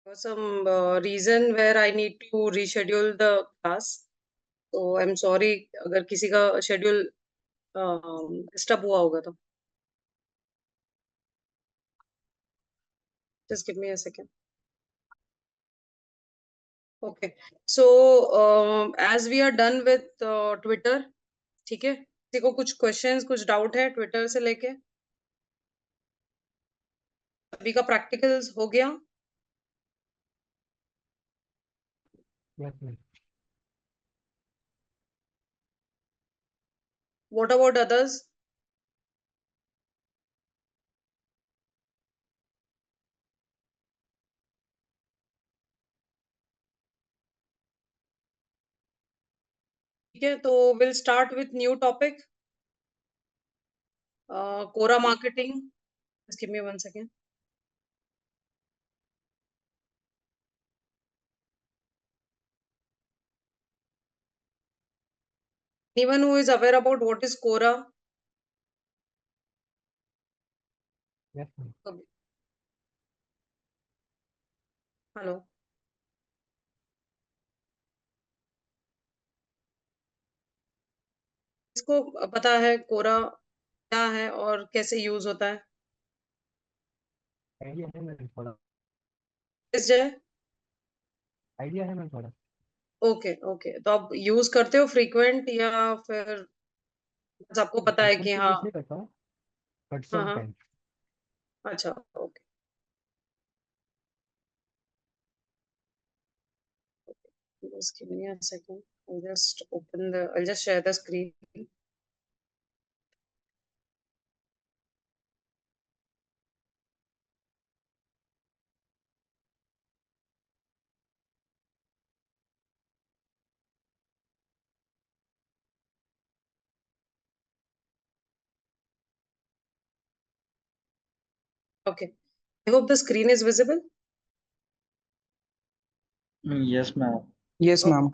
For some reason where I need to reschedule the class. So I'm sorry अगर किसी का schedule disturb हुआ होगा तो. Just give me a second. Okay. So as we are done with Twitter, ठीक है. किसी को कुछ questions, कुछ doubt है Twitter से लेके? अभी का practicals हो गया? Yes, ma'am. What about others? ठीक है, तो we'll start with new topic. Quora marketing. Just give me 1 second. Anyone who is aware about what is Quora? Yes, ma'am. Hello. इसको पता है कोरा क्या है और कैसे यूज होता है? आइडिया है मैम थोड़ा। इस जय. आइडिया है मैम थोड़ा। ओके ओके, तो आप यूज करते हो फ्रीक्वेंट या फिर बस आपको पता है कि फ्रीक्वेंटली हाँ? यूज नहीं करता हूँ, बट हाँ सम हाँ. टाइम। अच्छा. Okay. Just give me a second. I'll just share the screen. Okay. I hope the screen is visible. Yes, ma'am. Yes, Okay. ma'am.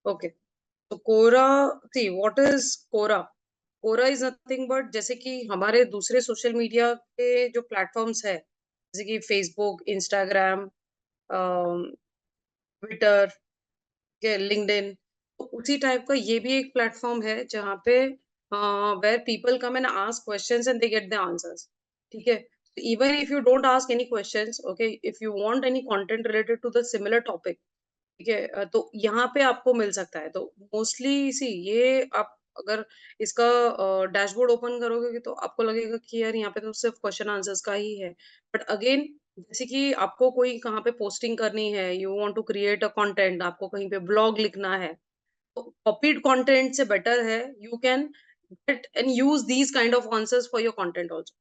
Okay. So Quora, see what is Quora? Quora is nothing but जैसे कि हमारे दूसरे social media के जो platforms है, जैसे कि Facebook, Instagram, Twitter, के लिंक्डइन, तो उसी टाइप का ये भी एक प्लेटफॉर्म है जहाँ पे where people come and ask questions and they get the answers. ठीक है. Even if you don't ask any questions, okay, if you want any content related to the similar topic, ठीक है, तो यहाँ पे आपको मिल सकता है. तो मोस्टली सी ये आप अगर इसका डैशबोर्ड ओपन करोगे तो आपको लगेगा कि यार यहाँ पे तो सिर्फ क्वेश्चन आंसर्स का ही है. बट अगेन, जैसे कि आपको कोई कहाँ पे पोस्टिंग करनी है, you want to create a content, आपको कहीं पे ब्लॉग लिखना है, तो कॉपीड कंटेंट से बेटर है you can get and use these kind of answers for your content also.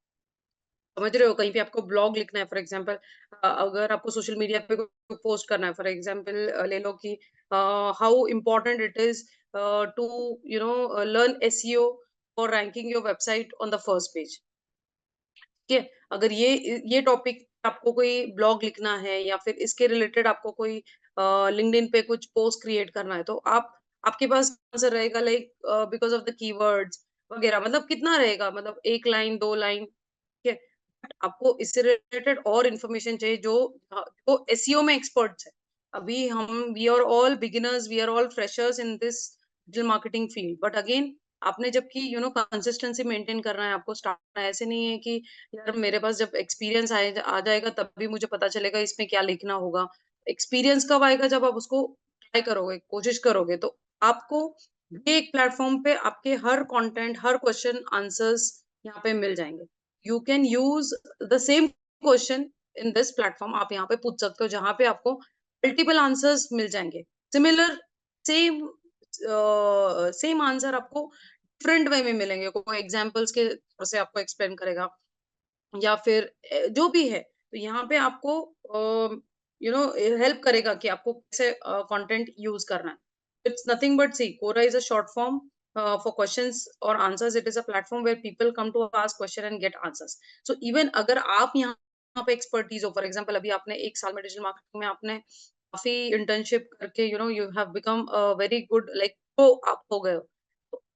समझ रहे हो? कहीं पे आपको ब्लॉग लिखना है, फॉर एग्जांपल अगर आपको सोशल मीडिया पे पोस्ट करना है, फॉर एग्जांपल ले लो कि how important it is to learn SEO for ranking your website on the first page. ठीक है. अगर ये टॉपिक आपको कोई ब्लॉग लिखना है या फिर इसके रिलेटेड आपको कोई लिंक्डइन पे कुछ पोस्ट क्रिएट करना है, तो आप आपके पास आंसर रहेगा like because of the keywords वगैरह. मतलब कितना रहेगा, मतलब 1 लाइन 2 लाइन. ठीक है. But आपको इससे रिलेटेड और इन्फॉर्मेशन चाहिए जो जो एसईओ में एक्सपर्ट्स है. अभी हम we are all beginners, we are all freshers in this digital marketing field. But again, आपने जबकि कंसिस्टेंसी मेंटेन करना है, आपको स्टार्ट ऐसे नहीं है कि यार मेरे पास जब एक्सपीरियंस आ जाएगा तब भी मुझे पता चलेगा इसमें क्या लिखना होगा. एक्सपीरियंस कब आएगा? जब आप उसको ट्राई करोगे, कोशिश करोगे, तो आपको ये एक प्लेटफॉर्म पे आपके हर कंटेंट, हर क्वेश्चन आंसर्स यहाँ पे मिल जाएंगे. You can use the same question in this platform. आप यहाँ पे पूछ सकते हो जहाँ पे आपको मल्टीपल आंसर्स मिल जाएंगे. सिमिलर, सेम सेम आंसर आपको डिफरेंट वे में मिलेंगे. कोई एग्जांपल्स के तौर से आपको एक्सप्लेन करेगा या फिर जो भी है, तो यहाँ पे आपको हेल्प करेगा कि आपको कैसे कंटेंट यूज करना है. It's nothing but see Quora is a short form for questions or answers. It is a platform where people come to ask question and get answers. So even अगर आप यहाँ पे एक्सपर्टीज हो, for example अभी आपने 1 साल में digital marketing में आपने काफी इंटर्नशिप करके you have become very good, like तो आप हो गए हो.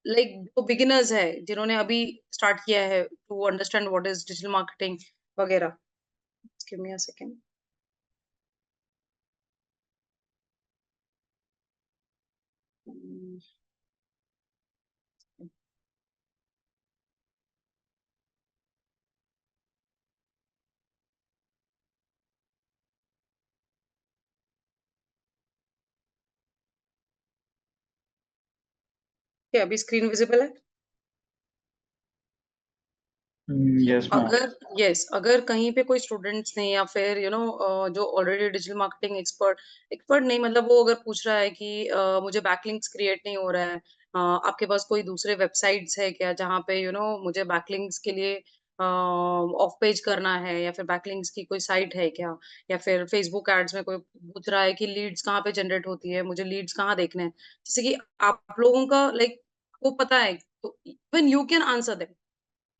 लाइक जो बिगिनर्स है जिन्होंने अभी स्टार्ट किया है to understand what is digital marketing वगैरह. Give me a second. क्या अभी स्क्रीन विजिबल है? Yes, ma'am. अगर कहीं पे कोई स्टूडेंट्स ने या फिर जो already digital marketing expert expert नहीं, मतलब वो अगर पूछ रहा है कि मुझे बैकलिंक्स क्रिएट नहीं हो रहा है, आपके पास कोई दूसरे वेबसाइट्स है क्या जहाँ पे मुझे बैकलिंक्स के लिए ऑफ पेज करना है, या फिर बैकलिंक्स की कोई साइट है क्या, या फिर फेसबुक एड्स में कोई पूछ रहा है कि लीड्स कहाँ पे जनरेट होती है, मुझे लीड्स कहाँ देखने हैं, जैसे कि आप लोगों का लाइक वो पता है, तो even you can answer them.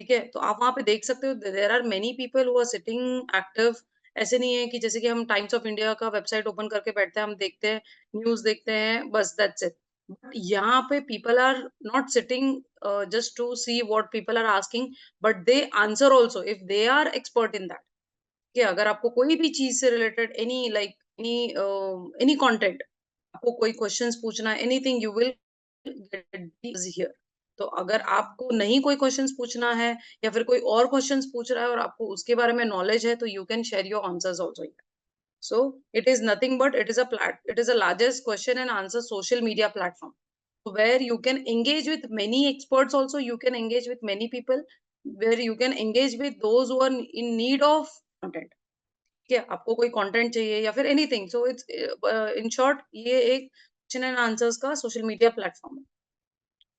ठीक है, तो आप वहां पे देख सकते हो there are many people who are sitting active. ऐसे नहीं है कि जैसे कि हम टाइम्स ऑफ इंडिया का वेबसाइट ओपन करके बैठते हैं, हम देखते हैं, न्यूज देखते हैं, बस दैट्स इट। बट यहाँ पे people are not sitting just to see what people are asking, but they answer also if they are expert in that. कि अगर आपको कोई भी चीज से रिलेटेड any like any any content, आपको कोई क्वेश्चंस पूछना है, anything, you will get here. तो अगर आपको नहीं कोई क्वेश्चंस पूछना है, या फिर कोई और क्वेश्चंस पूछ रहा है और आपको उसके बारे में नॉलेज है, तो you can share your answers also. So it is nothing but it is a largest question and answer social media platform, where you can engage with many experts also, you can engage with many people, where you can engage with those who are in need of content। ठीक है, आपको कोई content चाहिए या फिर anything, so it's in short ये एक question and answers का सोशल मीडिया प्लेटफॉर्म है।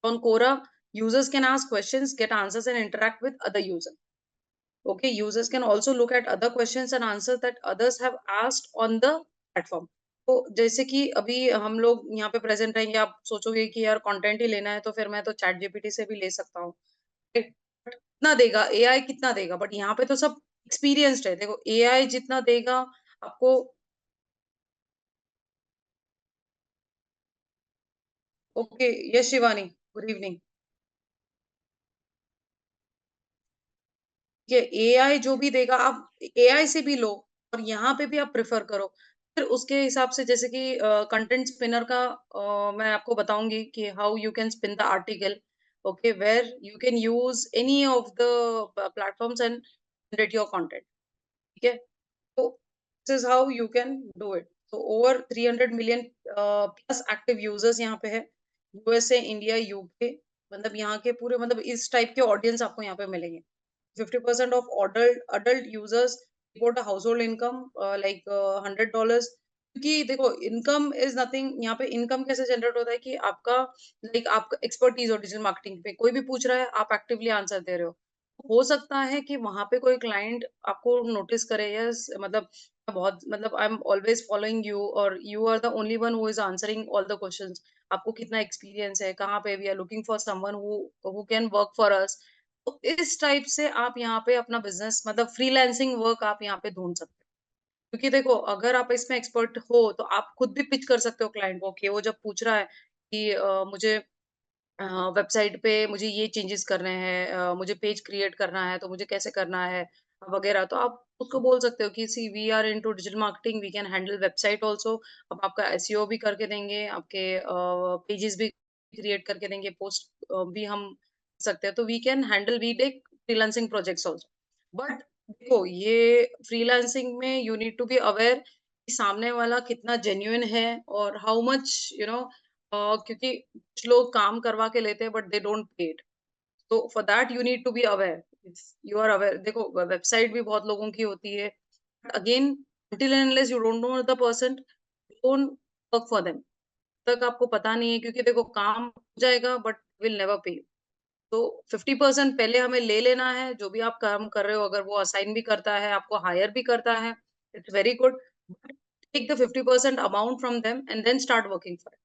On Quora, users can ask questions, get answers, and interact with other users. Okay, users can also look at other questions and answers that others have asked on the platform। तो जैसे कि अभी हम लोग यहाँ पे present रहेंगे, आप सोचोगे कि यार कंटेंट ही लेना है तो फिर मैं तो चैट जीपीटी से भी ले सकता हूँ। कितना देगा एआई, कितना देगा, बट यहाँ पे तो सब एक्सपीरियंस्ड है। देखो एआई जितना देगा आपको। Okay, yes Shivani, good evening. ये एआई जो भी देगा आप एआई से भी लो, और यहाँ पे भी आप प्रेफर करो। फिर उसके हिसाब से जैसे कि कंटेंट स्पिनर का मैं आपको बताऊंगी कि how you can spin the article. Okay, where you can use any of the platforms and generate your content. ठीक है, तो this is how you can do it. तो over 300 million plus active users यहाँ पे है, USA, India, UK, मतलब यहाँ के पूरे, मतलब इस टाइप के ऑडियंस आपको यहाँ पे मिलेंगे। 50% of adult users report a household income like $100। क्योंकि देखो इनकम इज नथिंग, यहाँ पे इनकम कैसे जनरेट होता है कि आपका लाइक आपका एक्सपर्टीज हो डिजिटल मार्केटिंग पे, कोई भी पूछ रहा है आप एक्टिवली आंसर दे रहे हो सकता है कि वहां पे कोई क्लाइंट आपको नोटिस करे, यस, मतलब बहुत, मतलब I am always following you और you are the only one who is answering all the questions. आपको कितना एक्सपीरियंस है, कहाँ पे, we are looking for someone who can work for us. तो इस टाइप से आप यहाँ पे अपना बिजनेस, मतलब फ्रीलांसिंग वर्क आप यहाँ पे ढूंढ सकते हो। क्योंकि देखो अगर आप इसमें एक्सपर्ट हो तो आप खुद भी पिच कर सकते हो क्लाइंट को, कि वो जब पूछ रहा है कि मुझे वेबसाइट पे मुझे ये चेंजेस करने हैं, मुझे पेज क्रिएट करना है तो मुझे कैसे करना है वगैरह, तो आप उसको बोल सकते हो कि see we are into digital marketing, we can handle website also. अब आपका एसईओ भी करके देंगे, आपके पेजेस भी क्रिएट करके देंगे, पोस्ट भी हम कर सकते हैं, तो we can handle, we take freelancing projects also. But देखो ये फ्रीलांसिंग में you need to be aware कि सामने वाला कितना जेन्युइन है, और हाउ मच क्योंकि कुछ लोग काम करवा के लेते हैं but they don't pay it. तो for that you need to be aware, you are aware. देखो वेबसाइट भी बहुत लोगों की होती है, again until and unless you don't know the person, don't work for them। तक आपको पता नहीं है, क्योंकि देखो काम हो जाएगा बट विल नेवर पे। तो 50% पहले हमें ले लेना है, जो भी आप काम कर रहे हो, अगर वो असाइन भी करता है, आपको हायर भी करता है, it's very good. Take the 50% amount from them and then start working for.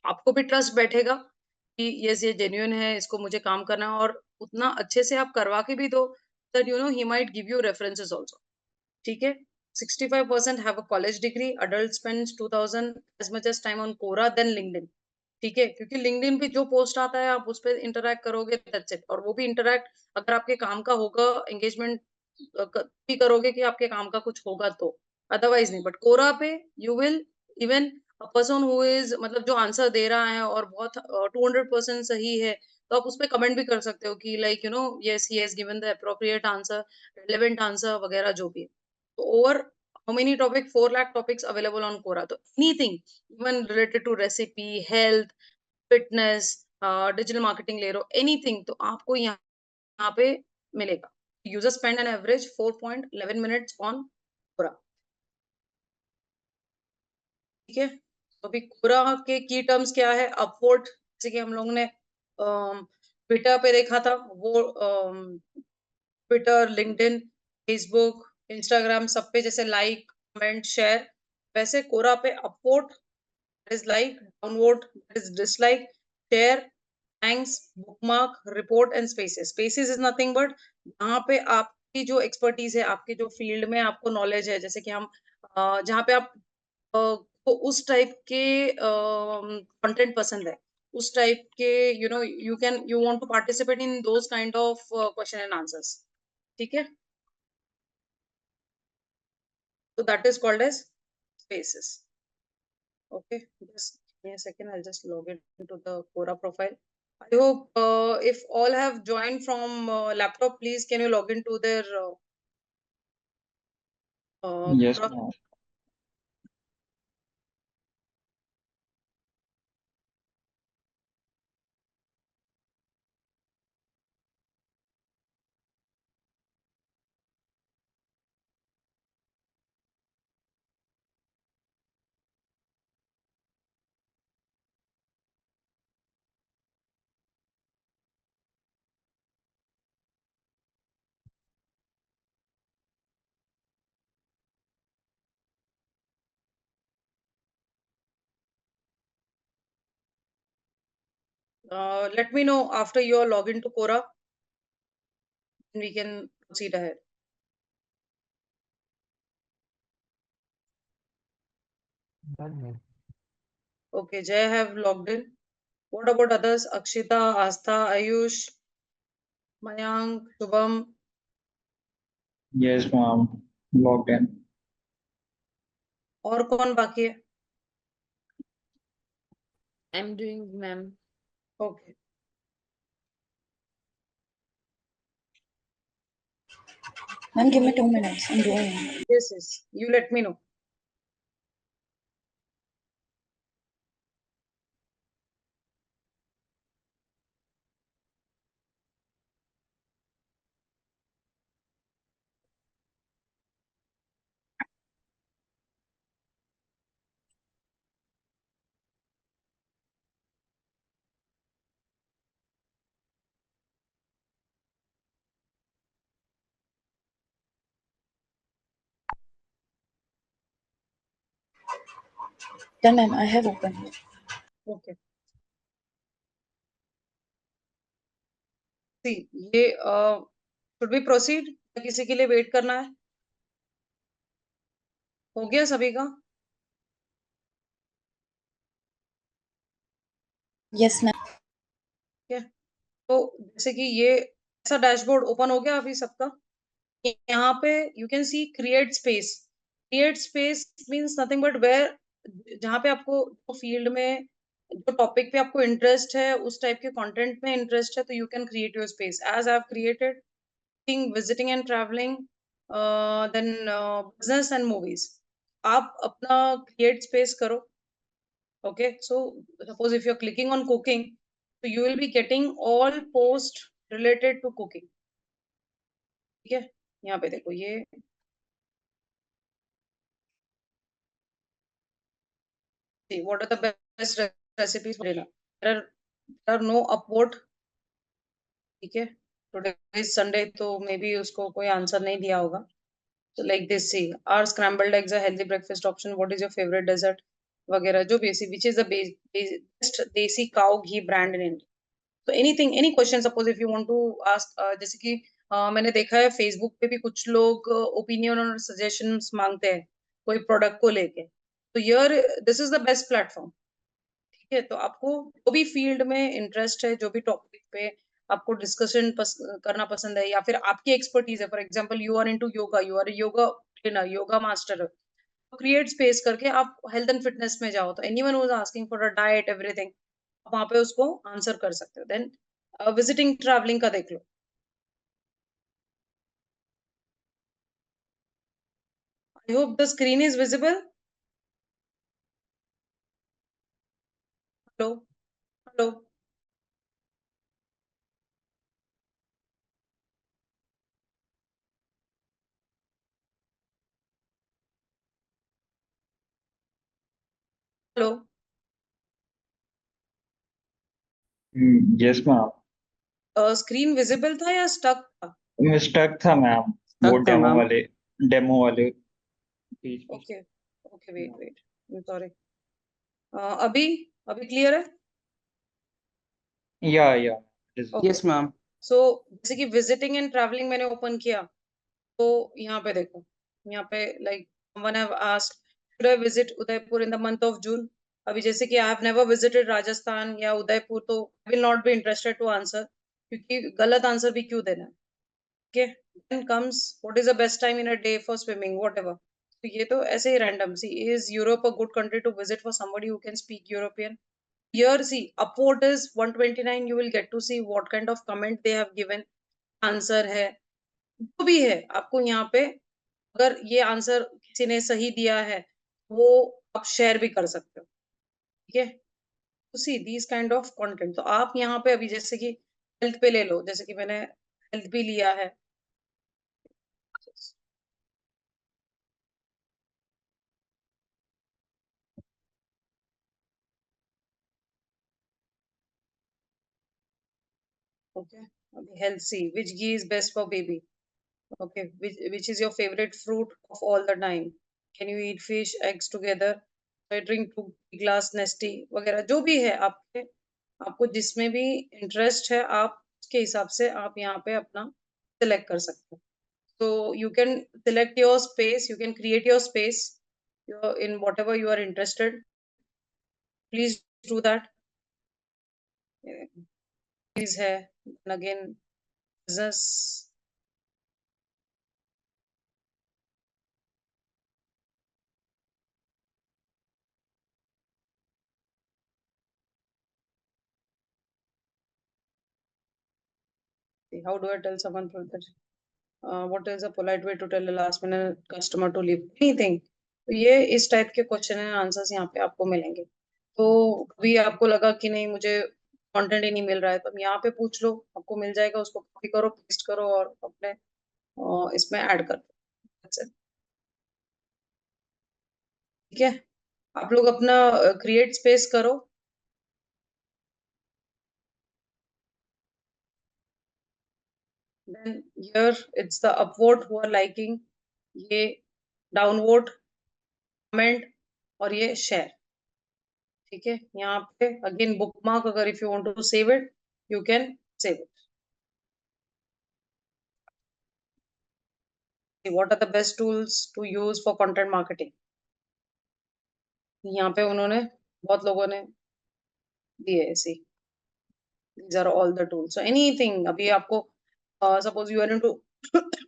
आपको भी ट्रस्ट बैठेगा कि यस ये जेन्युइन है, इसको मुझे काम करना है, और उतना अच्छे से आप करवा के भी दो that he might give you references also. ठीक है, 65% have a college degree, adult spends 2000 as much as time on Quora than LinkedIn. ठीक है, क्योंकि लिंक्डइन पे जो पोस्ट आता है आप उस पर इंटरैक्ट करोगे, दैट्स इट। और वो भी इंटरैक्ट अगर आपके काम का होगा, एंगेजमेंट भी करोगे कि आपके काम का कुछ होगा तो, अदरवाइज नहीं। बट कोरा पे you will even a person who is, मतलब जो आंसर दे रहा है और बहुत 200% सही है, तो आप उस पर कमेंट भी कर सकते हो कि like yes he has given the appropriate answer, relevant answer वगैरह जो भी है। तो over how many topic, 4 lakh topics available on Quora, तो anything even related to recipe, health, fitness, digital marketing ले रहे हो, एनीथिंग, तो आपको यहाँ पे मिलेगा। User spend an average 4.11 minutes on Quora. ठीक है, तो अभी कोरा के की टर्म्स क्या है? अपवर्ड, जैसे कि हम लोग ने ट्विटर पे देखा था, वो ट्विटर, लिंक्डइन, फेसबुक, इंस्टाग्राम, सब पे जैसे लाइक, कमेंट, शेयर, वैसे कोरा पे upward is like, downward is dislike, share, thanks, bookmark, report and spaces. Spaces is nothing but यहाँ पे आपकी जो एक्सपर्टीज है, आपके जो फील्ड में आपको नॉलेज है, जैसे कि हम जहाँ पे आप को उस टाइप के कंटेंट पसंद है, उस टाइप के, you want to participate in those kind of question and answers. ठीक है, so that is called as spaces. Okay, just give me a second, I'll just log into the Quora profile. I hope if all have joined from laptop, please can you log into their Yes, Quora? ma'am. Let me know after you are log into Quora, and we can proceed ahead. Done, ma'am. Okay, Jay have logged in. What about others? Akshita, Astha, Ayush, Mayank, Shubham, Yes, ma'am. Logged in. और कौन बाकी है? I'm doing, ma'am. Okay. Ma'am, give me 2 minutes. I'm doing it. Yes, yes. You let me know. Done, ma'am. I have opened it. Okay. See, ये should we proceed? या किसी के लिए wait करना है? हो गया सभी का? Yes, ma'am. ठीक है, तो जैसे कि ये ऐसा डैशबोर्ड ओपन हो गया अभी सबका। यहाँ पे you can see create space. Create space means nothing but where, जहाँ पे आपको फील्ड में, जो टॉपिक पे आपको इंटरेस्ट है, उस टाइप के कंटेंट में इंटरेस्ट है, तो you can create your space. As I have created visiting and travelling, then business and movies. आप अपना क्रिएट स्पेस करो। Okay, so suppose if you're clicking on cooking, so you will be getting all post related to cooking. ठीक है, यहाँ पे देखो ये, see what are the best recipes for dinner. There are no upvote. ठीक है, today is Sunday, तो maybe उसको कोई आंसर नहीं दिया होगा। So like this, see, are scrambled eggs a healthy breakfast option? What is your favorite dessert? वगैरह जो basic, which is the best desi cow ghee brand in India. So anything, any question, suppose if you want to ask, जैसे कि मैंने देखा है Facebook पे भी कुछ लोग ओपिनियन और सजेशंस मांगते हैं कोई प्रोडक्ट को लेके, तो यार this is the best platform. ठीक है, तो आपको जो भी फील्ड में इंटरेस्ट है, जो भी टॉपिक पे आपको डिस्कशन करना पसंद है, या फिर आपकी एक्सपर्टीज है, for example you are into yoga, you are yoga trainer, yoga master, create space करके आप हेल्थ एंड फिटनेस में जाओ, तो anyone who is asking for a diet everything, वहां पे उसको आंसर कर सकते हो। देन विजिटिंग ट्रैवलिंग का देख लो। I hope the screen is visible. Hello, hello, hello, yes ma'am. Screen visible था या स्टक था? स्टक था मैम, वो Stuck था मैम। डेमो वाले पेज पे। Okay okay, wait wait, sorry. अभी अभी क्लियर है? या ओके, Yes मैम। सो जैसे कि विजिटिंग एंड ट्रैवलिंग मैंने ओपन किया, तो यहाँ पे देखो, यहाँ पे like someone have asked should I visit Udaipur in the month of June? अभी जैसे कि I have never visited Rajasthan या उदयपुर, तो I will not be interested to answer, क्योंकि गलत आंसर भी क्यों देना है। Okay, then comes what is the best time in a day for swimming, whatever. तो ये तो ऐसे ही random सी, is Europe a good country to visit for somebody who can speak European? Here see, upvote is 129, you will get to see what kind of comment they have given, answer है जो भी है आपको यहाँ पे, अगर ये आंसर किसी ने सही दिया है वो आप शेयर भी कर सकते हो, ठीक है। तो see these kind of content, तो आप यहाँ पे अभी जैसे कि हेल्थ पे ले लो, जैसे कि मैंने हेल्थ भी लिया है। ओके, अभी health see, which ghee is best for baby, okay, which is your favorite fruit of all the time, can you eat fish eggs together, I drink 2 glass nesty वगैरह, जो भी है आपके, आपको जिसमें भी इंटरेस्ट है आप उसके हिसाब से आप यहाँ पे अपना सिलेक्ट कर सकते हो। So you can select your space, you can create your space in whatever you are interested. Please do that. Please है, and again business. How do I tell someone for that? What is a polite way to tell a last minute customer to leave? Anything. तो ये इस type के question and answers यहाँ पे आपको मिलेंगे। तो कभी आपको लगा कि नहीं मुझे कंटेंट ही नहीं मिल रहा है, तो यहाँ पे पूछ लो, आपको मिल जाएगा, उसको कॉपी करो, पेस्ट करो और अपने इसमें ऐड कर दो। That's it. ठीक है, आप लोग अपना क्रिएट स्पेस करो। Then here it's the upvote who are liking, ये डाउनवोट, कमेंट और ये शेयर, ठीक है। यहाँ पे अगेन बुकमार्क, अगर if you want to save it you can save it. What are the best tools to use for content marketing, यहाँ पे उन्होंने बहुत लोगों ने दिए ऐसी, these are all the tools, so anything, अभी आपको suppose you are into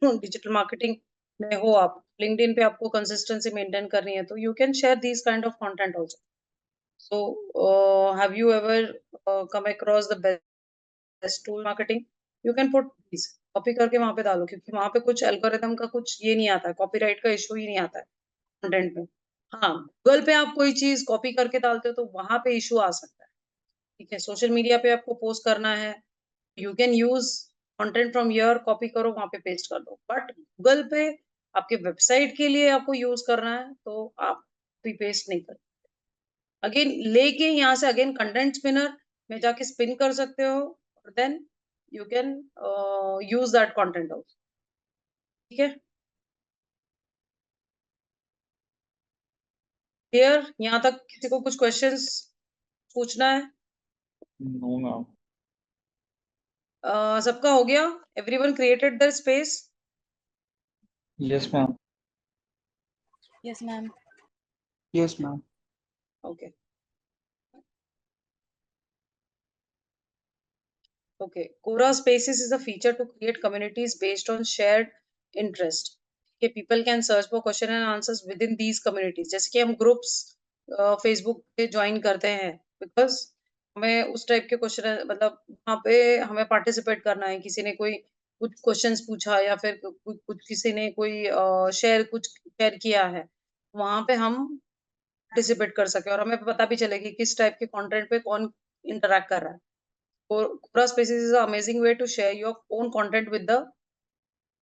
digital marketing में हो, आप लिंक्डइन पे आपको कंसिस्टेंसी मेंटेन करनी है, तो you can share this kind of content also. So, have you ever come across the best tool marketing? You can put these, copy करके वहां पे डालो, क्योंकि वहां पे कुछ एल्गोरिथम का कुछ ये नहीं आता है, कॉपीराइट का इशू ही नहीं आता है कंटेंट में। हाँ, गूगल पे आप कोई चीज कॉपी करके डालते हो तो वहां पे इशू आ सकता है, ठीक है। सोशल मीडिया पे आपको पोस्ट करना है, you can use content from your, copy करो वहां पे पेस्ट कर दो, बट गूगल पे आपके वेबसाइट के लिए आपको यूज करना है तो आप कॉपी पेस्ट नहीं कर, अगेन लेके यहाँ से अगेन कंटेंट स्पिनर में जाके स्पिन कर सकते हो, और then you can use that content also, ठीक है। क्लियर, यहाँ तक किसी को कुछ क्वेश्चंस पूछना है? No ma'am. सबका हो गया? Everyone created their space? Yes ma'am. Yes, ma'am. Yes ma'am. Okay okay, Quora Spaces is a feature to create communities based on shared interest. Okay, people can search for question and answers within these communities. जैसे कि हम groups Facebook पे join करते हैं, because हमें उस type के question, मतलब वहाँ पे हमें पार्टिसिपेट करना है, किसी ने कोई कुछ क्वेश्चंस पूछा या फिर कुछ किसी ने कोई कुछ शेयर किया है, वहां पे हम पार्टिसिपेट कर सके और हमें पता भी चले कि किस टाइप के कंटेंट पे कौन इंटरेक्ट कर रहा है। Quora Spaces is an amazing way to share your own content with the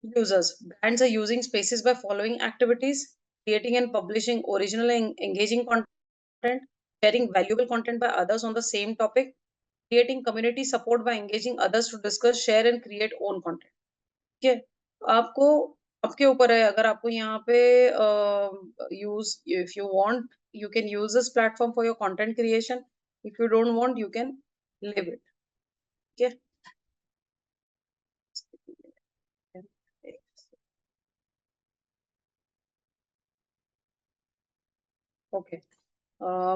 users. Brands are using Spaces by following activities, creating and publishing original and engaging content, sharing valuable content by others on the same topic, creating community support by engaging others to discuss, share and create own content. ठीक है, आपको आपके ऊपर है, अगर आपको यहाँ पे use, if you want you can use this platform for your content creation, if you don't want you can live it. ठीक है. Okay.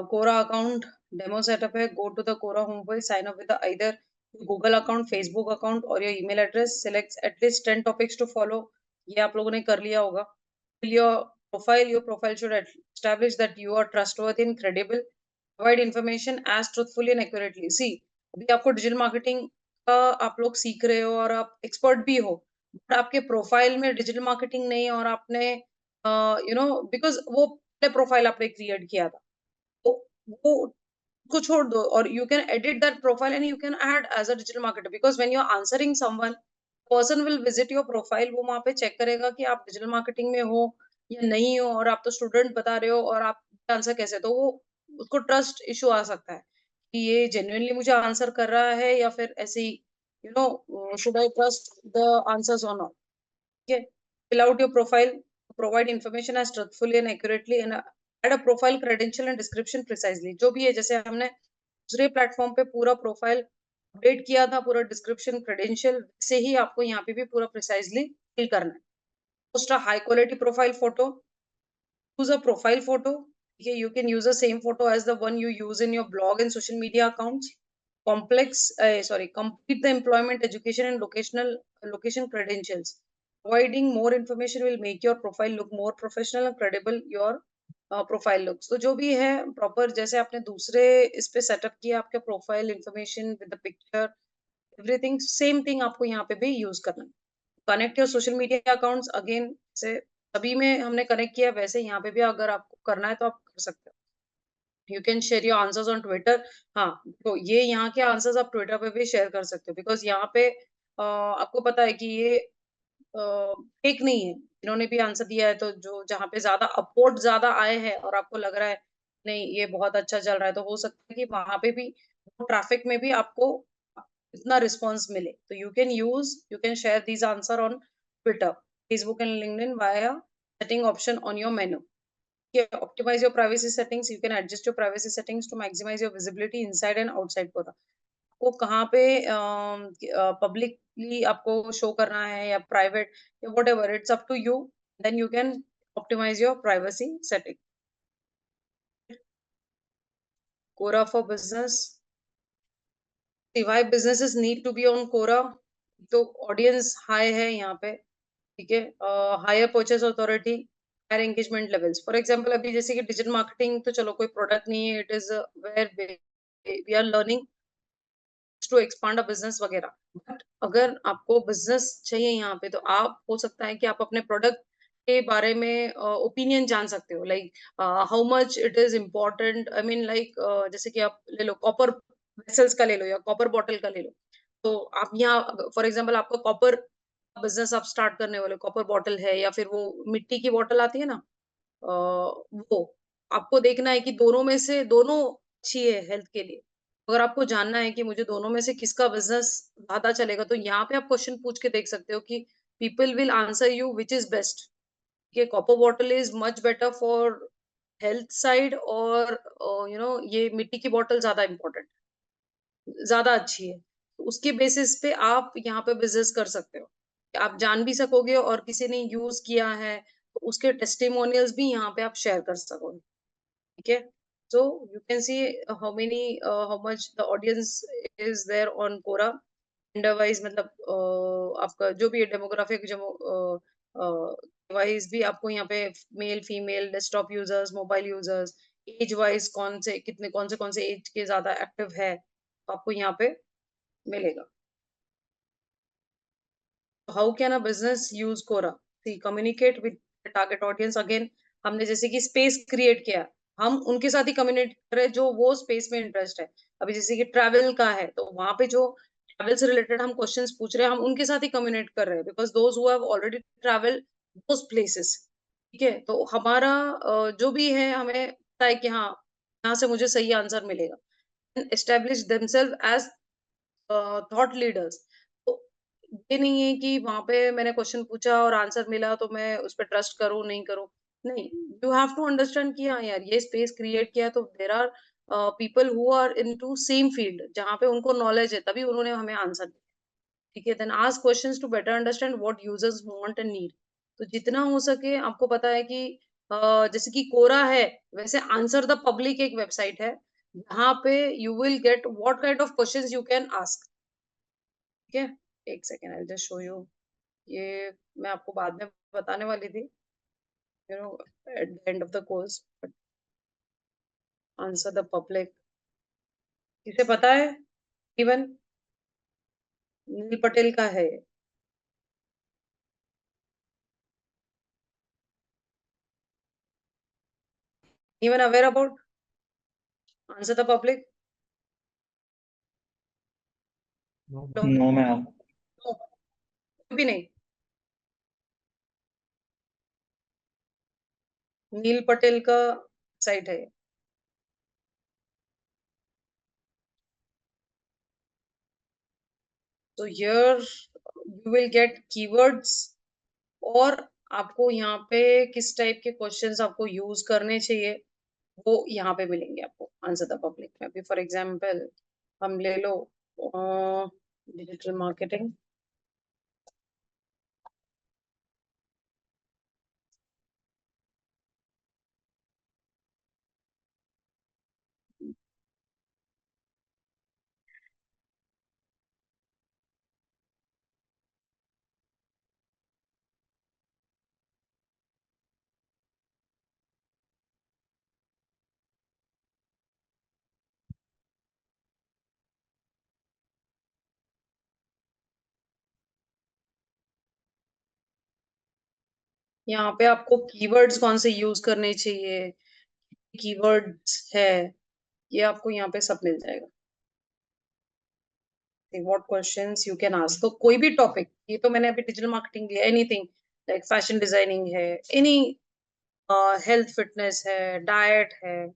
Quora account demo setup है. Go to the Quora homepage, sign up with either your Google account, Facebook account or your email address. Select at least 10 topics to follow. ये आप लोगों ने कर लिया होगा. Fill your profile. Your profile should establish that you are trustworthy and credible. Provide information as truthfully and accurately. See, अभी आपको digital marketing का आप लोग सीख रहे हो और आप एक्सपर्ट भी हो, बट आपके प्रोफाइल में डिजिटल मार्केटिंग नहीं, और आपने बिकॉज वो प्रोफाइल आपने क्रिएट किया था, तो वो को छोड़ दो, और you can edit that profile and you can add as a digital marketer, because when you're answering someone, person will visit your profile, वो वहाँ पे चेक करेगा कि आप डिजिटल मार्केटिंग में हो या नहीं हो, और आप तो स्टूडेंट बता रहे हो और आप आंसर कैसे, तो वो उसको ट्रस्ट इशू आ सकता है कि ये जेन्युइनली मुझे आंसर कर रहा है या फिर ऐसे ही, should I trust the answers और नॉट. ठीक है. Fill out your profile, provide information as truthfully and accurately, and add a profile credential and description precisely. जो भी है, जैसे हमने दूसरे प्लेटफॉर्म पे पूरा प्रोफाइल अपडेट किया था, पूरा डिस्क्रिप्शन क्रेडेंशियल, से ही आपको यहाँ पे भी पूरा प्रिसाइजली फिल करना है. Post a high quality profile photo. Use a profile photo. You can use the same photo as the one you use in your blog and social media accounts. Complete the employment, education and location credentials. Providing more information will make your profile look more professional and credible. Your profile looks, तो जो भी है proper, जैसे आपने दूसरे इस पे setup किया आपका profile information with the picture, everything same thing आपको यहाँ पे भी यूज करना है. Connect your social media accounts. Again, जैसे सभी में हमने कनेक्ट किया, वैसे यहाँ पे भी अगर आपको करना है तो आप कर सकते हो. You can share your answers on Twitter. हाँ, तो ये यहाँ के आंसर्स आप ट्विटर पे भी शेयर कर सकते हो, बिकॉज यहाँ पे आपको पता है कि ये फेक नहीं है. इन्होंने भी आंसर दिया है, तो जो जहाँ पे ज्यादा अपवोट ज्यादा आए हैं और आपको लग रहा है नहीं ये बहुत अच्छा चल रहा है, तो हो सकता है कि वहां पे भी ट्रैफिक में भी आपको इतना रिस्पॉन्स मिले. तो you can share these answer on Twitter, Facebook and LinkedIn via setting option on your menu. Optimize your privacy settings. You can adjust your privacy settings to maximize your visibility inside and outside Quora. को कहाँ पे publicly आपको show करना है या private या whatever, it's up to you. Then you can optimise your privacy setting. Quora for business. Why businesses need to be on Quora? तो audience high है यहाँ पे. ठीक है. Higher purchase authority, higher engagement levels. For example, अभी जैसे कि digital marketing तो चलो कोई प्रोडक्ट नहीं है, it is where we are learning to expand a business वगैरह. बट अगर आपको बिजनेस चाहिए यहाँ पे, तो आप हो सकता है कि आप अपने प्रोडक्ट के बारे में ओपिनियन जान सकते हो, like how much it is important. I mean like जैसे कि आप ले लो कॉपर वेसल्स का ले लो या कॉपर बॉटल का ले लो. तो आप यहाँ फॉर एग्जाम्पल आपको कॉपर बिजनेस आप स्टार्ट करने वाले, कॉपर बॉटल है या फिर वो मिट्टी की बॉटल आती है ना, वो आपको देखना है कि दोनों में से दोनों अच्छी है हेल्थ के लिए. अगर आपको जानना है कि मुझे दोनों में से किसका बिजनेस ज्यादा चलेगा, तो यहाँ पे आप क्वेश्चन पूछ के देख सकते हो कि people will answer you which is best. ये copper bottle is much better for health side, और ये मिट्टी की बॉटल ज्यादा इम्पोर्टेंट, ज्यादा अच्छी है. तो उसके बेसिस पे आप यहाँ पे बिजनेस कर सकते हो. आप जान भी सकोगे, और किसी ने यूज किया है तो उसके टेस्टिमोनियल्स भी यहाँ पे आप शेयर कर सकोगे. ठीक है. So you can see how much the audience is there on Quora. Gender wise, मतलब आपका जो भी डेमोग्राफिक वाइज भी आपको यहाँ पे male female, desktop users, mobile users, age wise कौन से एज के ज्यादा एक्टिव है, तो आपको यहाँ पे मिलेगा. How can a business use Quora? See, communicate with target audience. Again, हमने जैसे कि स्पेस क्रिएट किया, हम उनके साथ ही कम्युनिकेट कर रहे हैं जो वो स्पेस में इंटरेस्ट है. अभी जैसे कि ट्रैवल का है, तो वहां पे जो ट्रैवल से रिलेटेड हम क्वेश्चंस पूछ रहे हैं, हम उनके साथ ही कम्युनिकेट कर रहे हैं, because those who have already travel those places. ठीक है. तो हमारा जो भी है, हमें पता है कि हाँ यहाँ से मुझे सही आंसर मिलेगा। Establish themselves as thought leaders. तो ये नहीं है कि वहां पे मैंने क्वेश्चन पूछा और आंसर मिला तो मैं उस पर ट्रस्ट करूं नहीं करूं। नहीं, यू हैव टू अंडरस्टैंड कि हाँ यार ये स्पेस क्रिएट किया तो there are people who are into same field जहाँ पे उनको नॉलेज है तभी उन्होंने हमें आंसर दिया। ठीक है, then ask questions to better understand what users want and need. तो जितना हो सके आपको पता है कि जैसे कि कोरा है, वैसे आंसर द पब्लिक एक वेबसाइट है जहाँ पे you will get what kind of questions you can ask. ठीक है, एक second I just show you. ये मैं आपको बाद में बताने वाली थी, you know, at the end of the course. Answer the public किसे पता है? इवन नील पटेल का है। Even aware about answer the public? No ma'am. भी नहीं। नील पटेल का साइट है। तो here you will gate keywords और आपको यहाँ पे किस टाइप के क्वेश्चंस आपको यूज करने चाहिए वो यहाँ पे मिलेंगे आपको आंसर द पब्लिक में। अभी फॉर एग्जांपल हम ले लो डिजिटल मार्केटिंग। यहाँ पे आपको कीवर्ड्स कौन से यूज करने चाहिए, कीवर्ड्स है, ये आपको यहाँ पे सब मिल जाएगा। What questions you can ask, तो कोई भी टॉपिक, ये तो मैंने अभी डिजिटल मार्केटिंग लिया, एनीथिंग लाइक फैशन डिजाइनिंग है, एनी हेल्थ फिटनेस है, डाइट है,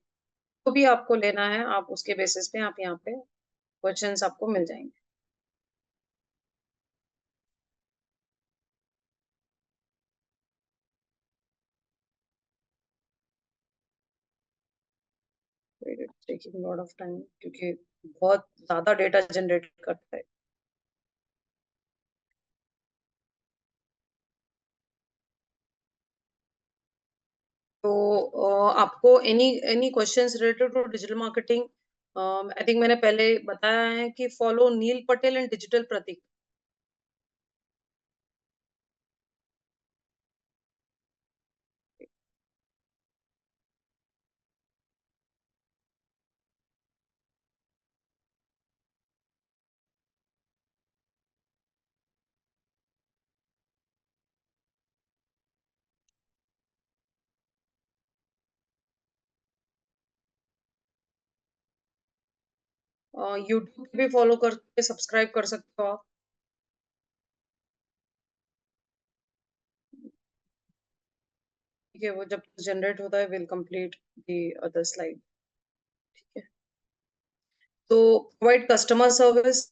तो भी आपको लेना है आप उसके बेसिस पे आप यहाँ पे क्वेश्चंस आपको मिल जाएंगे। टेकिंग लॉट ऑफ टाइम क्योंकि बहुत ज्यादा डेटा जनरेट करता है। तो आपको any any questions related to digital marketing, I think मैंने पहले बताया है कि follow Neil Patel and digital Prateek. YouTube पे भी फॉलो करके सब्सक्राइब कर सकते हो आप। ठीक है, वो जब जनरेट होता है will complete the other slide. ठीक है, तो प्रोवाइड कस्टमर सर्विस।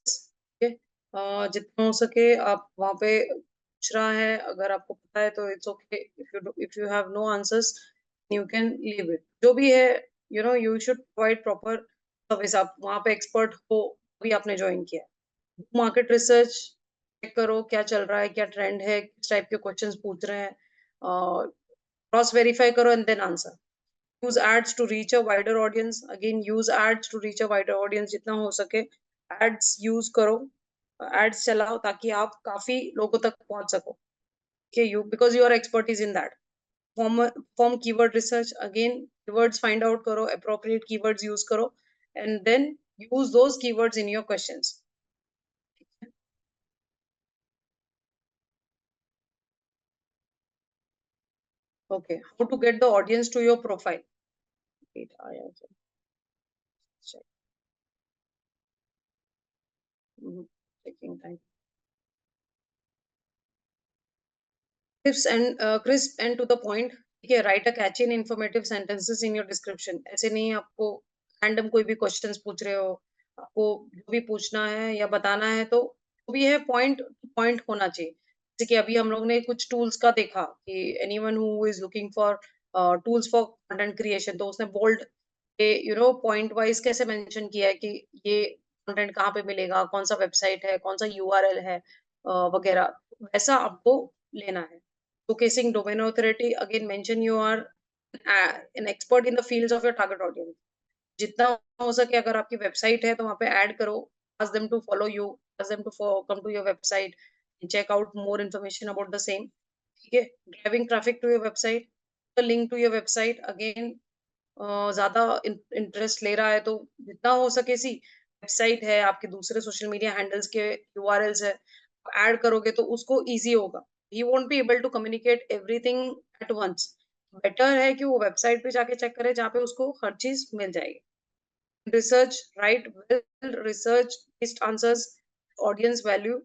ठीक है, जितना हो सके आप वहाँ पे पूछ रहा है, अगर आपको पता है तो it's okay, if you have no answers you can leave it. जो भी है, you know, you should provide proper service. आप वहाँ पे एक्सपर्ट हो अभी आपने ज्वाइन किया, मार्केट रिसर्च चेक करो क्या चल रहा है, क्या ट्रेंड है, किस टाइप के क्वेश्चंस पूछ रहे हैं, क्रॉस वेरीफाई करो and then answer. use ads to reach a wider audience, again use ads to reach a wider audience, जितना हो सके ads use करो, ads चलाओ ताकि आप काफी लोगों तक पहुंच सको। okay, you because your expertise in that, form keyword research, again keywords find out करो, appropriate keywords use करो and then use those keywords in your questions. Okay, how to get the audience to your profile? Wait, I also check. Taking time. Crisp and to the point. ठीक है, write a catchy and informative sentences in your description. ऐसे नहीं आपको random कोई भी questions पूछ रहे हो, आपको जो भी पूछना है या बताना है तो जो भी है पॉइंट पॉइंट होना चाहिए। जैसे कि अभी हम लोग ने कुछ टूल्स का देखा कि anyone who is looking for tools for content creation, तो उसने बोल्ड पॉइंट वाइज कैसे मेंशन किया है कि ये कंटेंट कहाँ पे मिलेगा, कौन सा वेबसाइट है, कौन सा यूआरएल है वगैरह। वैसा आपको लेना है। Showcasing domain authority, again mention you are an expert in the fields of your target audience. जितना हो सके अगर आपकी वेबसाइट है तो वहाँ पे ऐड करो, ask them to follow you, ask them to come to your website and check out more information about the same. ठीक है, driving traffic to your website, link to your website again ज्यादा interest ले रहा है तो जितना हो सके सी वेबसाइट है, आपके दूसरे सोशल मीडिया हैंडल्स के यूआरएल्स है, ऐड करोगे तो उसको इजी होगा। He won't be able to communicate everything at once. Better है कि वो वेबसाइट पे जाके चेक करे जहाँ पे उसको हर चीज मिल जाएगी। Research, right well research based answers, audience value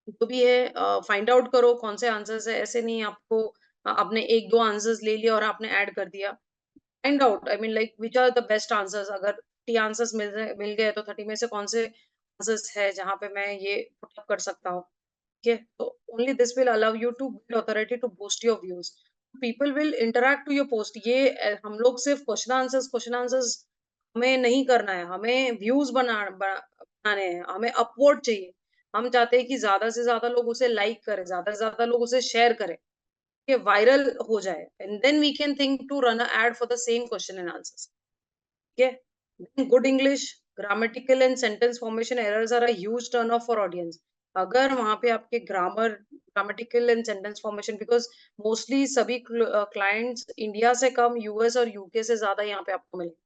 जो भी है फाइंड आउट करो कौन से आंसर्स है। ऐसे नहीं आपको आपने एक दो आंसर्स ले लिया और आपने ऐड कर दिया। Find out, I mean like which are the best answers. अगर 30 आंसर्स मिल गए तो 30 में से कौन से आंसर्स है जहाँ पे मैं ये पुट अप कर सकता हूँ। ठीक है, तो only this will allow you to build authority to boost your views. People will interact to your post. ये हम लोग सिर्फ क्वेश्चन आंसर्स हमें नहीं करना है, हमें व्यूज बनाने हैं, हमें अपवोर्ड चाहिए। हम चाहते हैं कि ज्यादा से ज्यादा लोग उसे लाइक करें, ज्यादा से ज्यादा लोग उसे शेयर करें, कि वायरल हो जाए, and then we can think to run a ad for the same question and answers. ठीक है, good English, grammatical and sentence formation errors are a huge turn off for audience. अगर वहां पे आपके grammar, grammatical and sentence formation, because mostly सभी clients India से कम US और यूके से ज्यादा यहाँ पे आपको मिले।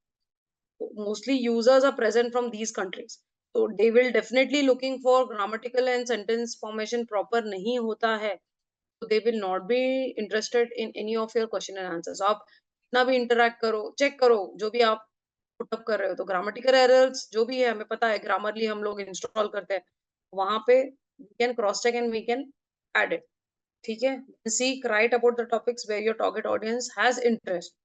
Mostly users are present from these countries, so they will definitely looking for grammatical and sentence formation proper नहीं होता है, so they will not be interested in any of your question and answers. आप इतना भी interact करो, check करो जो भी आप put up कर रहे हो, तो grammatical errors जो भी है हमें पता है, Grammarly हम लोग install करते हैं, वहां पे we can cross check and we can add it. ठीक है, seek write about the topics where your target audience has interest.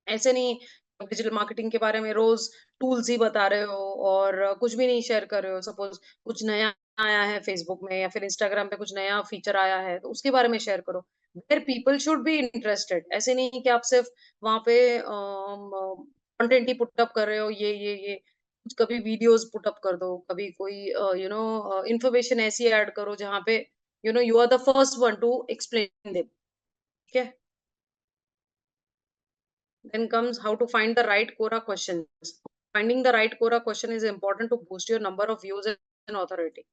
ऐसे नहीं डिजिटल मार्केटिंग के बारे में रोज टूल्स ही बता रहे हो और कुछ भी नहीं शेयर कर रहे हो। सपोज कुछ नया आया है फेसबुक में या फिर इंस्टाग्राम पे कुछ नया फीचर आया है तो उसके बारे में शेयर करो, where people should be interested. ऐसे नहीं कि आप सिर्फ वहां पे कंटेंट ही पुट अप कर रहे हो, ये कुछ कभी वीडियोस पुट अप कर दो, कभी कोई इंफॉर्मेशन ऐसी ऐड करो जहाँ पे you are the first one to explain them. ठीक है, then comes how to find the right Quora questions. Finding the right Quora question is important to boost your number of views and authority.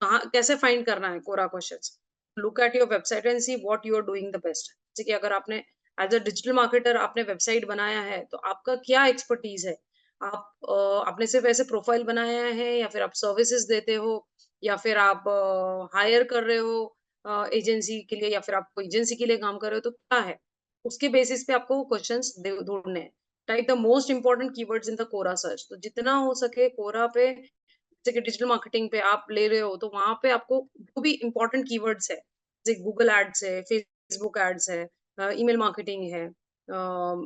कहाँ कैसे find करना है Quora questions? Look at your website and see what you are doing the best. जैसे कि अगर आपने as a digital marketer आपने website बनाया है तो आपका क्या एक्सपर्टीज है। आपने सिर्फ ऐसे प्रोफाइल बनाया है या फिर आप सर्विसेज देते हो या फिर आप हायर कर रहे हो एजेंसी के लिए या फिर आप एजेंसी के लिए काम कर रहे हो, तो क्या है उसके बेसिस पे आपको क्वेश्चंस ढूंढने हैं। Type the most important keywords in the Quora search. तो जितना हो सके कोरा पे, जैसे कि डिजिटल मार्केटिंग पे आप ले रहे हो तो वहां पे आपको जो भी इंपॉर्टेंट कीवर्ड्स है, जैसे गूगल एड्स है, फेसबुक एड्स है, ईमेल मार्केटिंग है,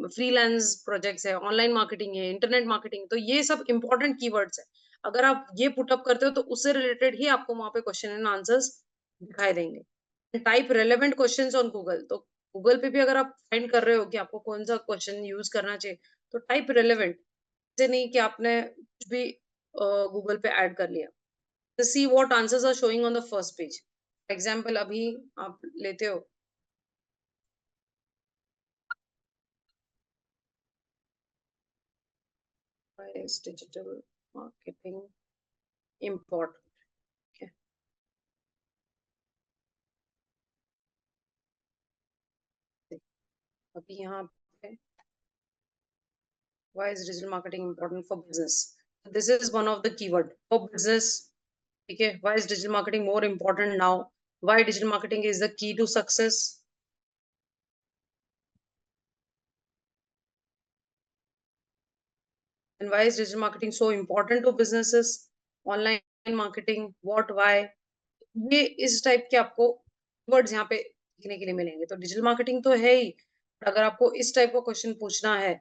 फ्रीलांस प्रोजेक्ट्स है, ऑनलाइन मार्केटिंग है, इंटरनेट मार्केटिंग, तो ये सब इंपॉर्टेंट कीवर्ड्स है। अगर आप ये पुटअप करते हो तो उससे रिलेटेड ही आपको वहां पे क्वेश्चन एंड आंसर्स दिखाई देंगे। Type relevant questions on Google. तो गूगल पे भी अगर आप फाइंड कर रहे हो कि आपको कौन सा क्वेश्चन यूज करना चाहिए तो टाइप रेलेवेंट, ऐसे नहीं कि आपने कुछ भी गूगल पे ऐड कर लिया। तो see what answers are showing on the first page. For example अभी आप लेते हो is digital marketing important। Okay. अभी यहाँ पे why is digital marketing important for business? This is one of the keyword for business। ठीक है, why is digital marketing more important now? Why digital marketing is the key to success? And why is digital marketing so important to businesses? Online marketing, what, why? ये इस type के आपको words यहाँ पे लिखने के लिए मिलेंगे। तो डिजिटल मार्केटिंग तो है ही, अगर आपको इस टाइप का क्वेश्चन पूछना है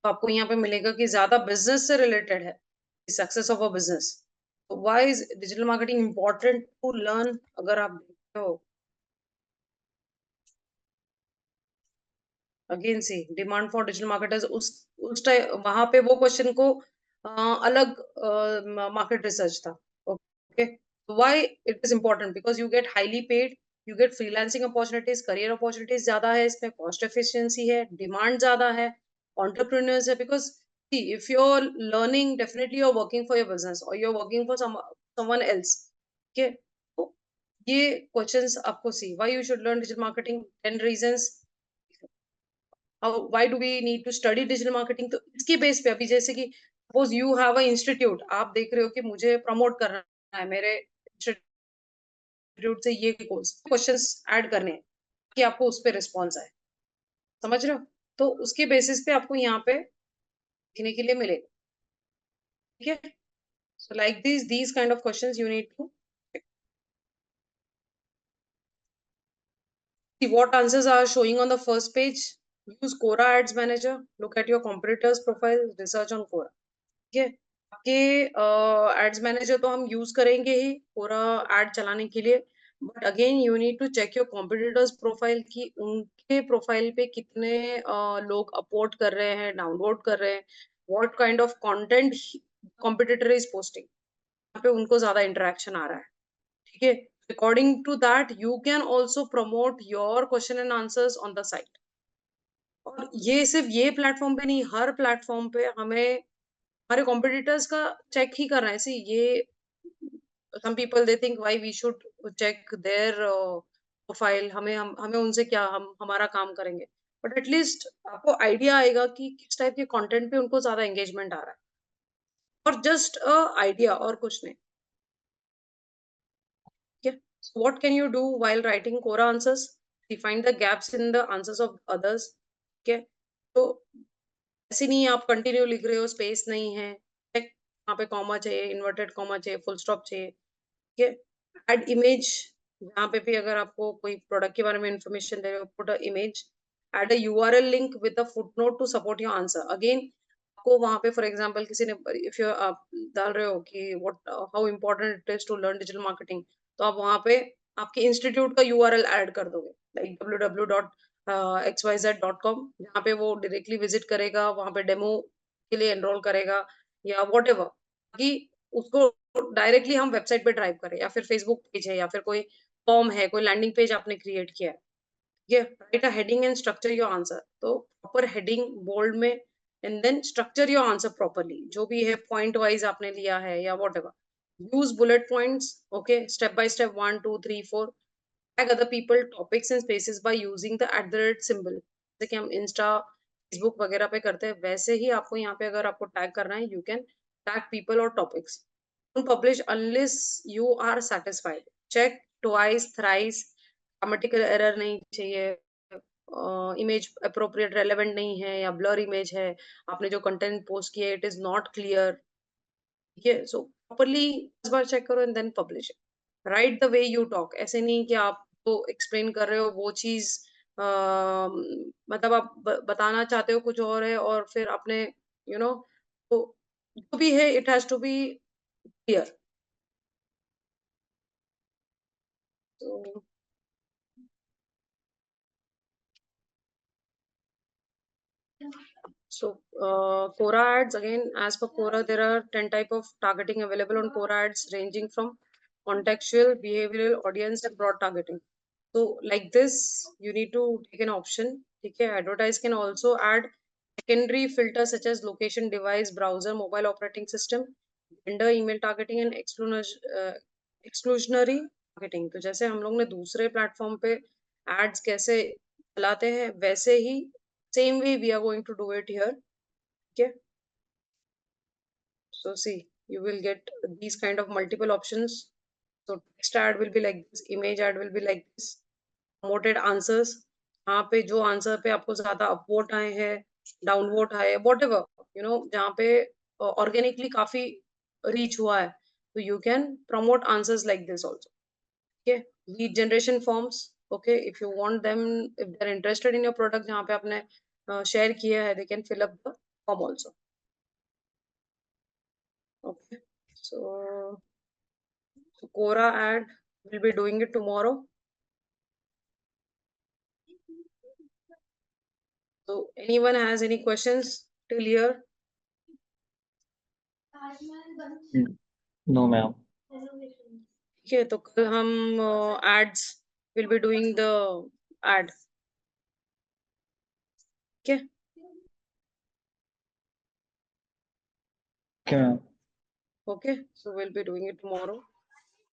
तो आपको यहाँ पे मिलेगा कि ज्यादा बिजनेस से रिलेटेड है, success of a business. Why is digital marketing important to learn? अगर आप देखते हो again see demand for digital marketers, उस टाइम वहां पे वो क्वेश्चन को अलग मार्केट रिसर्च था। Okay, why it is important? Because you get highly paid, you get freelancing opportunities, career opportunities ज्यादा है इसमें, कॉस्ट एफिशिएंसी है, डिमांड ज्यादा है, एंटरप्रेन्योर्स है। Because if you are learning, definitely you are working for your business और you are working for someone else. Okay, तो ये क्वेश्चंस आपको see why you should learn digital marketing, 10 reasons. why do we need to study digital marketing? तो इसके base पे अभी जैसे कि suppose you have a institute, आप देख रहे हो कि मुझे प्रमोट करना है, मेरे इंस्टीट्यूट से ये कोर्स, क्वेश्चंस ऐड करने हैं कि आपको उस पे रिस्पॉन्स आए। समझ रहे हो? तो उसके बेसिस पे आपको यहाँ पे लिखने के लिए मिलेगा। ठीक है, so like these kind of questions you need to see what answers are showing on the first page. Use Quora Ads Manager, look at your competitors profile, research on Quora। ठीक है, आपके एड्स मैनेजर तो हम use करेंगे ही पूरा add चलाने के लिए, but again you need to check your competitors profile की उनके प्रोफाइल पे कितने लोग अपलोड कर रहे हैं, डाउनलोड कर रहे हैं, what kind of content competitor is posting, यहाँ पे उनको ज्यादा इंटरेक्शन आ रहा है। ठीक है, according to that you can also promote your question and answers on the site. और ये सिर्फ ये प्लेटफॉर्म पे नहीं, हर प्लेटफॉर्म पे हमें हमारे कॉम्पिटिटर्स का चेक ही कर रहे हैं। सी ये some people they think why we should check their profile, हमें उनसे क्या, हम हमारा काम करेंगे, बट एटलीस्ट आपको आइडिया आएगा कि किस टाइप के कंटेंट पे उनको ज्यादा एंगेजमेंट आ रहा है, और जस्ट अ आइडिया और कुछ नहीं। ठीक है, what can you do while writing Quora answers? find the gaps in the answers of others। ठीक है, तो ऐसे नहीं आप कंटिन्यू लिख रहे हो, स्पेस नहीं है, वहाँ पे कॉमा चाहिए, इन्वर्टेड कॉमा चाहिए, फुल स्टॉप चाहिए। ठीक है, एड इमेज, यहाँ पे भी अगर आपको कोई प्रोडक्ट के बारे में इंफॉर्मेशन दे रहे हो, put a image, add a URL link with a footnote to support your answer. Again आपको वहाँ पे फॉर एग्जांपल किसी ने, इफ यू आप डाल रहे हो कि what how important it is to learn digital marketing, तो आप वहाँ पे आपके इंस्टीट्यूट का यूआरएल ऐड कर दोगे, लाइक www.xyz.com, जहाँ पे वो डायरेक्टली विजिट करेगा, वहाँ पे डेमो के लिए एनरोल करेगा या वॉट एवर, कि उसको डायरेक्टली हम वेबसाइट पे ड्राइव करें, या फिर फेसबुक पेज है, या फिर कोई फॉर्म है, कोई लैंडिंग पेज आपने क्रिएट किया है। ये write a heading and structure your answer, तो प्रॉपर हेडिंग बोल्ड में, and then structure your answer properly, जो भी है पॉइंट वाइज आपने लिया है या whatever, use bullet points. Okay, step by step 1 2 3 4, tag other people, topics and spaces by using the @symbol, जैसे कि हम इंस्टा फेसबुक वगैरह पे करते हैं, वैसे ही आपको यहाँ पे अगर आपको टैग करना है, यू कैन टैग पीपल और topics. Don't publish unless you are satisfied. Check twice, thrice, grammatical error नहीं चाहिए, इमेज अप्रोप्रिएट रेलेवेंट नहीं है या ब्लर इमेज है, आपने जो कंटेंट पोस्ट किया इट इज नॉट क्लियर। ठीक है, सो प्रॉपरली 10 बार चेक करो and then publish. Write the way you talk, ऐसे नहीं कि आप तो एक्सप्लेन कर रहे हो वो चीज, मतलब आप बताना चाहते हो कुछ और है, और फिर आपने यू नो तो जो भी है it has to be clear. So, Quora ads, again, as per Quora, there are 10 type of targeting available on Quora ads, ranging from contextual, behavioral, audience, and broad targeting. So, like this, you need to take an option. Okay, advertise can also add secondary filters such as location, device, browser, mobile operating system, vendor, email targeting, and exclusionary targeting. तो जैसे हम लोग ने दूसरे platform पे ads कैसे चलाते हैं, वैसे ही same way we are going to do it here। Okay, so see, you will get these kind of multiple options। So text ad will be like this, image ad will be like this, promoted answers, यहाँ पे जो answer पे आपको ज्यादा upvote आए हैं, डाउनवोट आए, what ever, जहाँ पे ऑर्गेनिकली काफी रीच हुआ है, तो you can promote answers like this also. Okay, lead generation forms। Okay, if you want them, if they're interested in your product, जहाँ पे आपने शेयर किया है, they can fill up the form also. Okay, so Quora ad will be doing it tomorrow. So anyone has any questions till here? No, ma'am. ठीक है, तो कल हम ads will be doing the ad. Okay. Okay, ma'am. Okay, so we'll be doing it tomorrow.